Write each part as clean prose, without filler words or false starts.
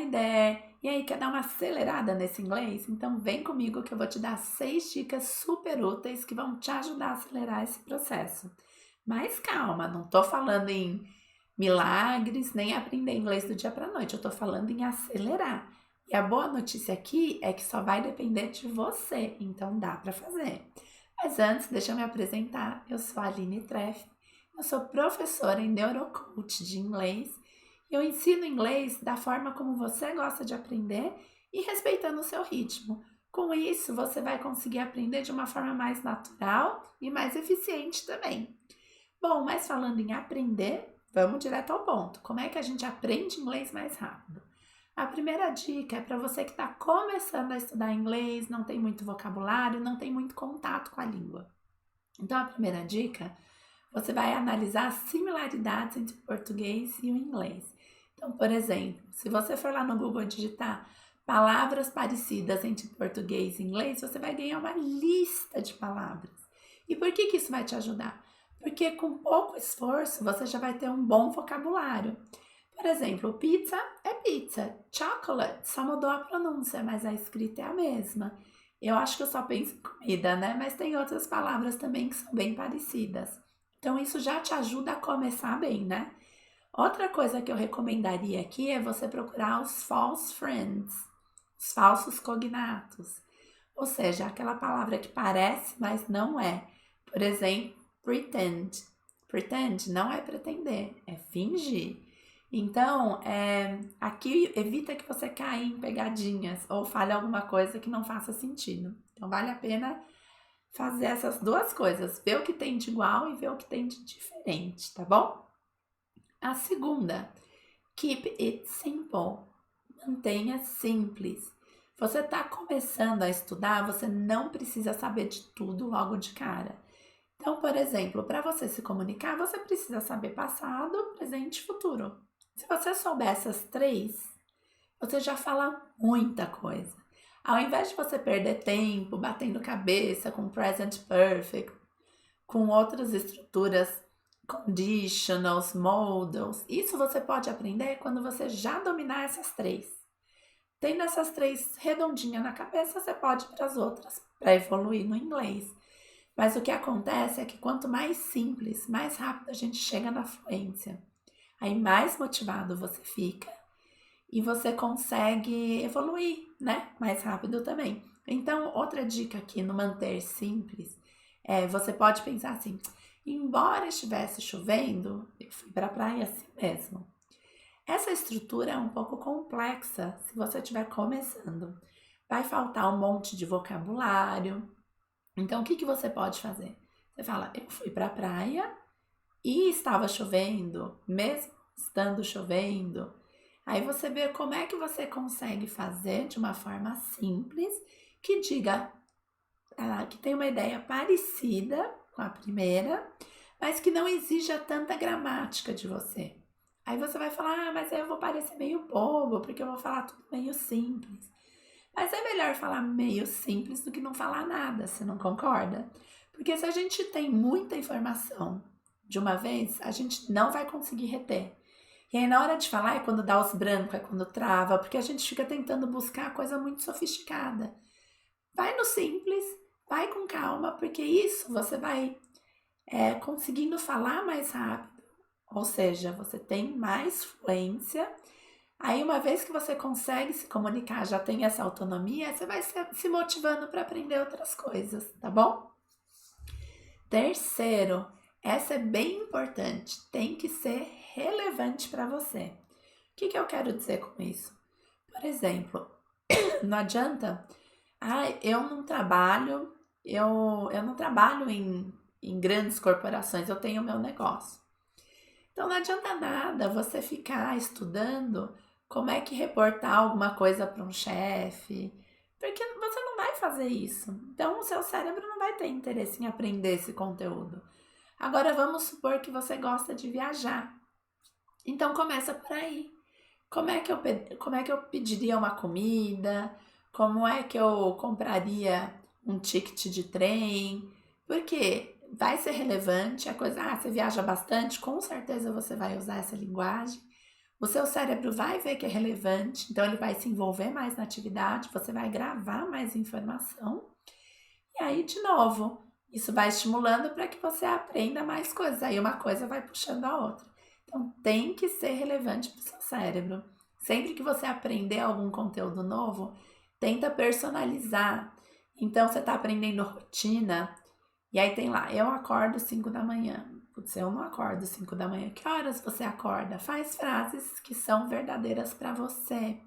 Hi there! E aí, quer dar uma acelerada nesse inglês? Então vem comigo que eu vou te dar 6 dicas super úteis que vão te ajudar a acelerar esse processo. Mas calma, não tô falando em milagres, nem aprender inglês do dia para noite, eu tô falando em acelerar. E a boa notícia aqui é que só vai depender de você, então dá para fazer. Mas antes, deixa eu me apresentar. Eu sou a Aline Treff, eu sou professora em Neurocoach de inglês. Eu ensino inglês da forma como você gosta de aprender e respeitando o seu ritmo. Com isso, você vai conseguir aprender de uma forma mais natural e mais eficiente também. Bom, mas falando em aprender, vamos direto ao ponto. Como é que a gente aprende inglês mais rápido? A primeira dica é para você que está começando a estudar inglês, não tem muito vocabulário, não tem muito contato com a língua. Então, a primeira dica, você vai analisar as similaridades entre o português e o inglês. Então, por exemplo, se você for lá no Google digitar palavras parecidas entre português e inglês, você vai ganhar uma lista de palavras. E por que isso vai te ajudar? Porque com pouco esforço você já vai ter um bom vocabulário. Por exemplo, pizza é pizza, chocolate só mudou a pronúncia, mas a escrita é a mesma. Eu acho que eu só penso em comida, né? Mas tem outras palavras também que são bem parecidas. Então isso já te ajuda a começar bem, né? Outra coisa que eu recomendaria aqui é você procurar os false friends, os falsos cognatos. Ou seja, aquela palavra que parece, mas não é. Por exemplo, pretend. Pretend não é pretender, é fingir. Então, aqui evita que você caia em pegadinhas ou fale alguma coisa que não faça sentido. Então, vale a pena fazer essas duas coisas, ver o que tem de igual e ver o que tem de diferente, tá bom? A segunda, keep it simple. Mantenha simples. Você está começando a estudar, você não precisa saber de tudo logo de cara. Então, por exemplo, para você se comunicar, você precisa saber passado, presente e futuro. Se você souber essas três, você já fala muita coisa. Ao invés de você perder tempo batendo cabeça com present perfect, com outras estruturas, conditionals, modals, isso você pode aprender quando você já dominar essas três. Tendo essas três redondinhas na cabeça, você pode ir para as outras, para evoluir no inglês. Mas o que acontece é que quanto mais simples, mais rápido a gente chega na fluência. Aí mais motivado você fica e você consegue evoluir, né? Mais rápido também. Então, outra dica aqui no manter simples você pode pensar assim: embora estivesse chovendo, eu fui para a praia assim mesmo. Essa estrutura é um pouco complexa se você estiver começando. Vai faltar um monte de vocabulário. Então, o que você pode fazer? Você fala: eu fui para a praia e estava chovendo, mesmo estando chovendo. Aí você vê como é que você consegue fazer de uma forma simples que diga que tem uma ideia parecida com a primeira, mas que não exija tanta gramática de você. Aí você vai falar: mas aí eu vou parecer meio bobo, porque eu vou falar tudo meio simples. Mas é melhor falar meio simples do que não falar nada, você não concorda? Porque se a gente tem muita informação de uma vez, a gente não vai conseguir reter. E aí, na hora de falar, é quando dá os brancos, é quando trava, porque a gente fica tentando buscar coisa muito sofisticada. Vai no simples, vai com calma, porque isso você vai conseguindo falar mais rápido, ou seja, você tem mais fluência. Aí, uma vez que você consegue se comunicar, já tem essa autonomia, você vai se motivando para aprender outras coisas, tá bom? Terceiro, essa é bem importante, tem que ser relevante para você. O que eu quero dizer com isso? Por exemplo, não adianta, eu não trabalho, eu não trabalho em grandes corporações, eu tenho meu negócio. Então não adianta nada você ficar estudando como é que reportar alguma coisa para um chefe, porque você não vai fazer isso. Então o seu cérebro não vai ter interesse em aprender esse conteúdo. Agora vamos supor que você gosta de viajar. Então começa por aí. Como é que eu pediria uma comida? Como é que eu compraria um ticket de trem? Porque vai ser relevante a coisa. Você viaja bastante, com certeza você vai usar essa linguagem. o seu cérebro vai ver que é relevante, então ele vai se envolver mais na atividade, você vai gravar mais informação, e aí, de novo, isso vai estimulando para que você aprenda mais coisas. Aí uma coisa vai puxando a outra. Então, tem que ser relevante para o seu cérebro. Sempre que você aprender algum conteúdo novo, tenta personalizar. Então, você está aprendendo rotina, e aí tem lá, eu acordo 5 da manhã. Putz, eu não acordo 5 da manhã. Que horas você acorda? Faz frases que são verdadeiras para você.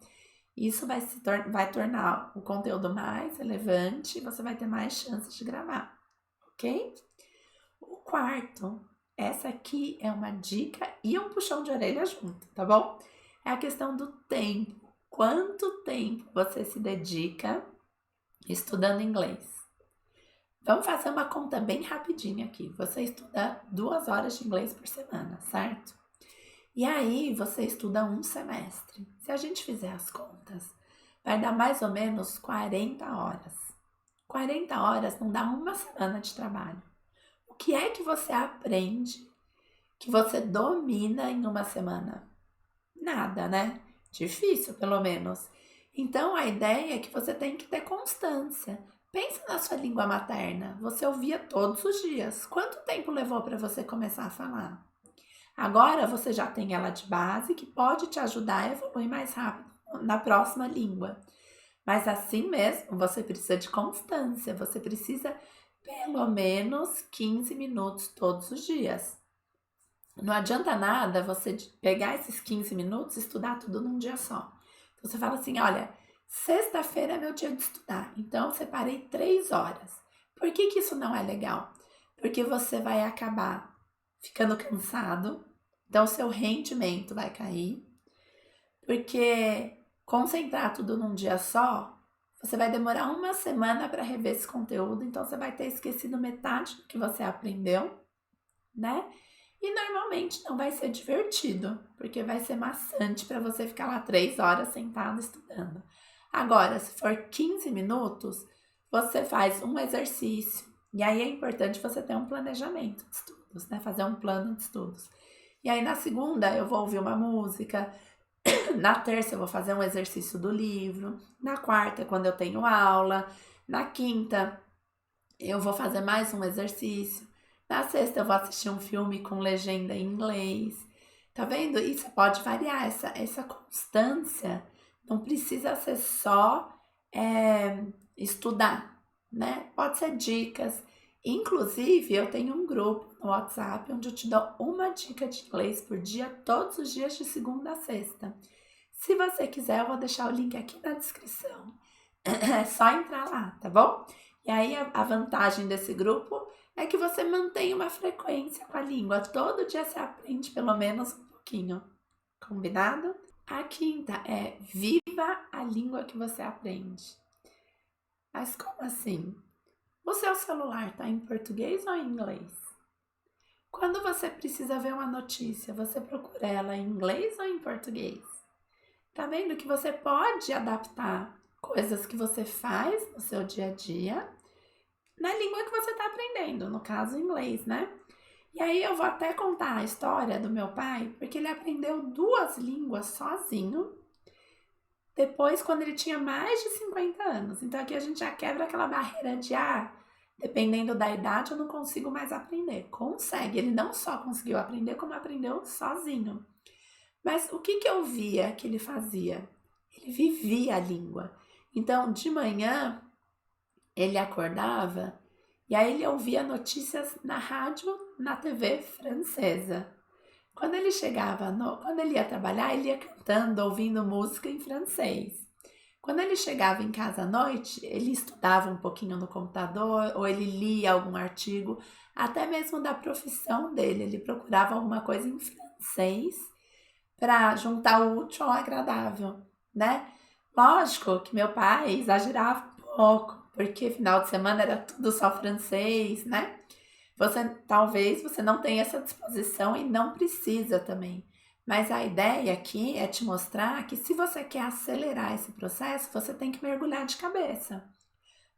Isso vai tornar o conteúdo mais relevante e você vai ter mais chances de gravar, ok? O quarto, essa aqui é uma dica e um puxão de orelha junto, tá bom? É a questão do tempo. Quanto tempo você se dedica estudando inglês? Vamos fazer uma conta bem rapidinha aqui. Você estuda 2 horas de inglês por semana, certo? E aí você estuda um semestre. Se a gente fizer as contas, vai dar mais ou menos 40 horas. 40 horas não dá uma semana de trabalho. O que é que você aprende que você domina em uma semana? Nada, né? Difícil, pelo menos. Então, a ideia é que você tem que ter constância. Pensa na sua língua materna. Você ouvia todos os dias. Quanto tempo levou para você começar a falar? Agora você já tem ela de base que pode te ajudar a evoluir mais rápido na próxima língua. Mas assim mesmo, você precisa de constância. Você precisa pelo menos 15 minutos todos os dias. Não adianta nada você pegar esses 15 minutos e estudar tudo num dia só. Então você fala assim, olha, sexta-feira é meu dia de estudar, então eu separei 3 horas. Por que isso não é legal? Porque você vai acabar ficando cansado, então seu rendimento vai cair, porque concentrar tudo num dia só, você vai demorar uma semana para rever esse conteúdo, então você vai ter esquecido metade do que você aprendeu, né? E normalmente não vai ser divertido, porque vai ser maçante para você ficar lá 3 horas sentado estudando. Agora, se for 15 minutos, você faz um exercício. E aí é importante você ter um planejamento de estudos, né? Fazer um plano de estudos. E aí na segunda eu vou ouvir uma música, na terça eu vou fazer um exercício do livro, na quarta quando eu tenho aula, na quinta eu vou fazer mais um exercício. Na sexta eu vou assistir um filme com legenda em inglês. Tá vendo? Isso pode variar, essa constância não precisa ser só estudar, né? Pode ser dicas. Inclusive, eu tenho um grupo no WhatsApp onde eu te dou uma dica de inglês por dia, todos os dias de segunda a sexta. Se você quiser, eu vou deixar o link aqui na descrição. É só entrar lá, tá bom? E aí a vantagem desse grupo é que você mantém uma frequência com a língua. Todo dia você aprende pelo menos um pouquinho. Combinado? A quinta é viva a língua que você aprende. Mas como assim? O seu celular está em português ou em inglês? Quando você precisa ver uma notícia, você procura ela em inglês ou em português? Tá vendo que você pode adaptar coisas que você faz no seu dia a dia na língua que você está aprendendo, no caso inglês, né? E aí eu vou até contar a história do meu pai, porque ele aprendeu 2 línguas sozinho, depois quando ele tinha mais de 50 anos. Então aqui a gente já quebra aquela barreira de, dependendo da idade eu não consigo mais aprender. Consegue, ele não só conseguiu aprender, como aprendeu sozinho. Mas o que eu via que ele fazia? Ele vivia a língua. Então, de manhã, ele acordava e aí ele ouvia notícias na rádio, na TV francesa. Quando ele quando ele ia trabalhar, ele ia cantando, ouvindo música em francês. Quando ele chegava em casa à noite, ele estudava um pouquinho no computador ou ele lia algum artigo, até mesmo da profissão dele. Ele procurava alguma coisa em francês para juntar o útil ao agradável, né? Lógico que meu pai exagerava um pouco, porque final de semana era tudo só francês, né? Talvez você não tenha essa disposição e não precisa também. Mas a ideia aqui é te mostrar que se você quer acelerar esse processo, você tem que mergulhar de cabeça.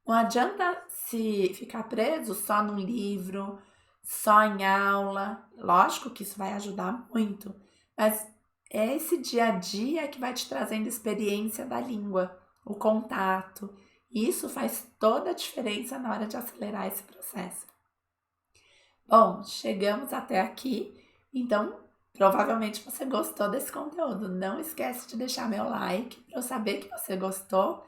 Não adianta se ficar preso só num livro, só em aula. Lógico que isso vai ajudar muito, mas é esse dia a dia que vai te trazendo experiência da língua, o contato. E isso faz toda a diferença na hora de acelerar esse processo. Bom, chegamos até aqui, então provavelmente você gostou desse conteúdo. Não esquece de deixar meu like para eu saber que você gostou.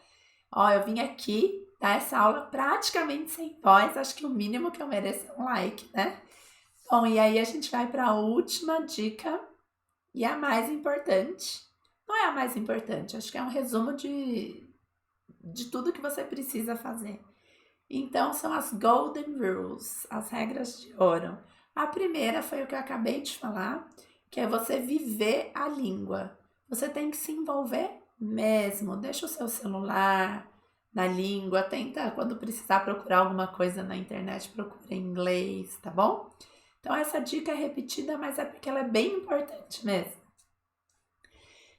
Ó, eu vim aqui dar essa aula praticamente sem voz, acho que o mínimo que eu mereço é um like, né? Bom, e aí a gente vai para a última dica e a mais importante. Não é a mais importante, acho que é um resumo de tudo que você precisa fazer. Então, são as Golden Rules, as regras de ouro. A primeira foi o que eu acabei de falar, que é você viver a língua. Você tem que se envolver mesmo. Deixa o seu celular na língua, tenta, quando precisar procurar alguma coisa na internet, procura em inglês, tá bom? Então, essa dica é repetida, mas é porque ela é bem importante mesmo.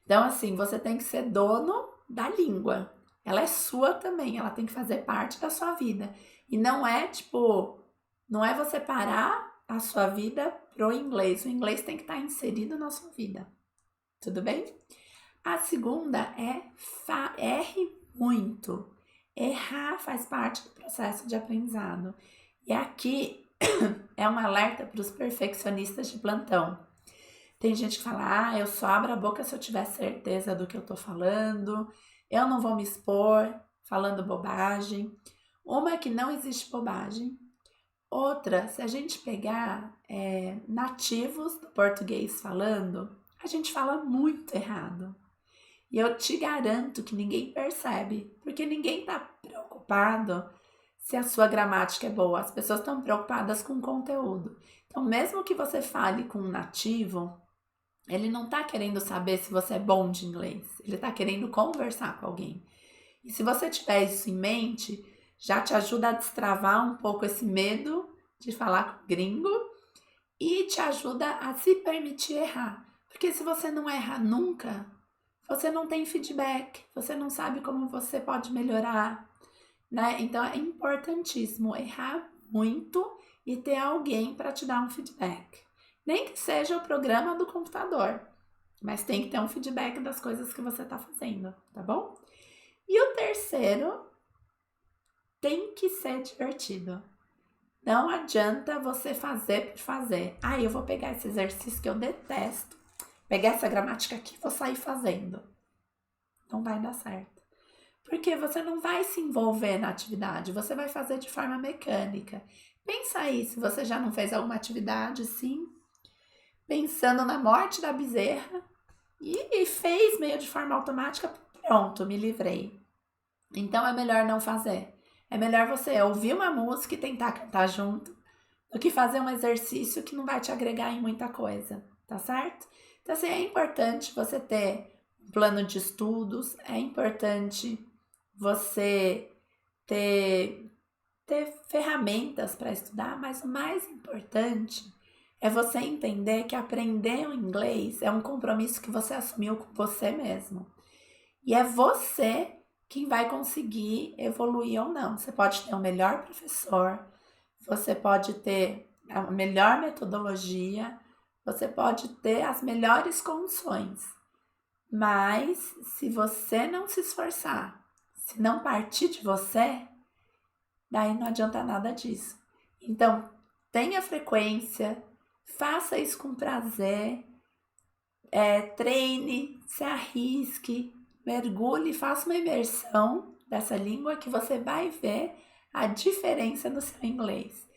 Então, assim, você tem que ser dono da língua. Ela é sua também, ela tem que fazer parte da sua vida. E não é tipo, não é você parar a sua vida pro inglês. O inglês tem que estar inserido na sua vida. Tudo bem? A segunda é erre muito. Errar faz parte do processo de aprendizado. E aqui é um alerta para os perfeccionistas de plantão. Tem gente que fala, eu só abro a boca se eu tiver certeza do que eu tô falando, eu não vou me expor falando bobagem. Uma é que não existe bobagem. Outra, se a gente pegar nativos do português falando, a gente fala muito errado. E eu te garanto que ninguém percebe, porque ninguém tá preocupado se a sua gramática é boa. As pessoas estão preocupadas com o conteúdo. Então, mesmo que você fale com um nativo, ele não tá querendo saber se você é bom de inglês. Ele tá querendo conversar com alguém. E se você tiver isso em mente, já te ajuda a destravar um pouco esse medo de falar com gringo e te ajuda a se permitir errar. Porque se você não erra nunca, você não tem feedback, você não sabe como você pode melhorar, né? Então é importantíssimo errar muito e ter alguém para te dar um feedback. Nem que seja o programa do computador, mas tem que ter um feedback das coisas que você está fazendo, tá bom? E o terceiro, tem que ser divertido. Não adianta você fazer por fazer. Eu vou pegar esse exercício que eu detesto, pegar essa gramática aqui e vou sair fazendo. Não vai dar certo. Porque você não vai se envolver na atividade, você vai fazer de forma mecânica. Pensa aí, se você já não fez alguma atividade assim, pensando na morte da bezerra e fez meio de forma automática, pronto, me livrei. Então é melhor não fazer. É melhor você ouvir uma música e tentar cantar junto do que fazer um exercício que não vai te agregar em muita coisa, tá certo? Então, assim, é importante você ter um plano de estudos, é importante você ter ferramentas para estudar, mas o mais importante é você entender que aprender o inglês é um compromisso que você assumiu com você mesmo. E é você quem vai conseguir evoluir ou não. Você pode ter o melhor professor, você pode ter a melhor metodologia, você pode ter as melhores condições. Mas se você não se esforçar, se não partir de você, daí não adianta nada disso. Então, tenha frequência, faça isso com prazer, treine, se arrisque, mergulhe, faça uma imersão dessa língua que você vai ver a diferença no seu inglês.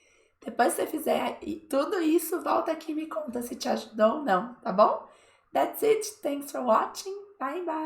Depois que você fizer tudo isso, volta aqui e me conta se te ajudou ou não, tá bom? That's it. Thanks for watching. Bye bye.